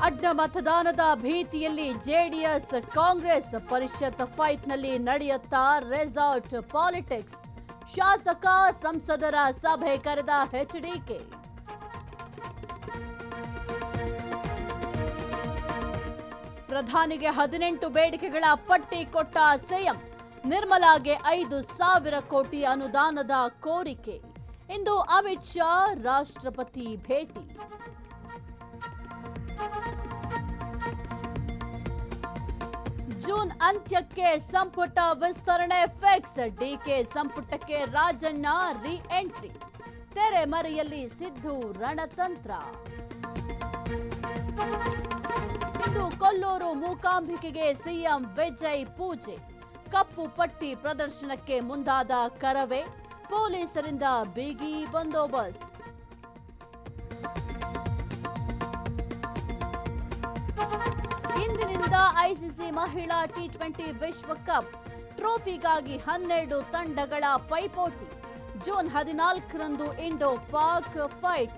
ಅಡ್ಡ ಮತದಾನದ ಭೀತಿಯಲ್ಲಿ ಜೆಡಿಎಸ್ ಕಾಂಗ್ರೆಸ್ ಪರಿಷತ್ ಫೈಟ್ನಲ್ಲಿ ನಡೆಯುತ್ತಾ ರೆಸಾರ್ಟ್ ಪಾಲಿಟಿಕ್ಸ್. ಶಾಸಕ ಸಂಸದರ ಸಭೆ ಕರೆದ ಎಚ್ಡಿಕೆ. ಪ್ರಧಾನಿಗೆ 18 ಬೇಡಿಕೆಗಳ ಪಟ್ಟಿ ಕೊಟ್ಟ ಸಿಎಂ. ನಿರ್ಮಲಾಗೆ 5,000 ಕೋಟಿ ಅನುದಾನದ ಕೋರಿಕೆ. ಇಂದು ಅಮಿತ್ ಶಾ ರಾಷ್ಟ್ರಪತಿ ಭೇಟಿ. ಜೂನ್ ಅಂತ್ಯಕ್ಕೆ ಸಂಪುಟ ವಿಸ್ತರಣೆ ಫಿಕ್ಸ್. ಡಿಕೆ ಸಂಪುಟಕ್ಕೆ ರಾಜಣ್ಣ ರಿ ಎಂಟ್ರಿ. ತೆರೆಮರೆಯಲ್ಲಿ ಸಿದ್ದು ರಣತಂತ್ರ. ಇಂದು ಕೊಲ್ಲೂರು ಮೂಕಾಂಬಿಕೆಗೆ ಸಿಎಂ ವಿಜಯ್ ಪೂಜೆ. ಕಪ್ಪು ಪಟ್ಟಿ ಪ್ರದರ್ಶನಕ್ಕೆ ಮುಂದಾದ ಕರವೇ. ಪೊಲೀಸರಿಂದ ಬಿಗಿ ಬಂದೋಬಸ್ತ್. ಇಂದಿನಿಂದ ಐಸಿಸಿ ಮಹಿಳಾ ಟಿ20 ವಿಶ್ವಕಪ್ ಟ್ರೋಫಿಗಾಗಿ 12 ತಂಡಗಳ ಪೈಪೋಟಿ. ಜೂನ್ 14ರಂದು ಇಂಡೋ ಪಾಕ್ ಫೈಟ್.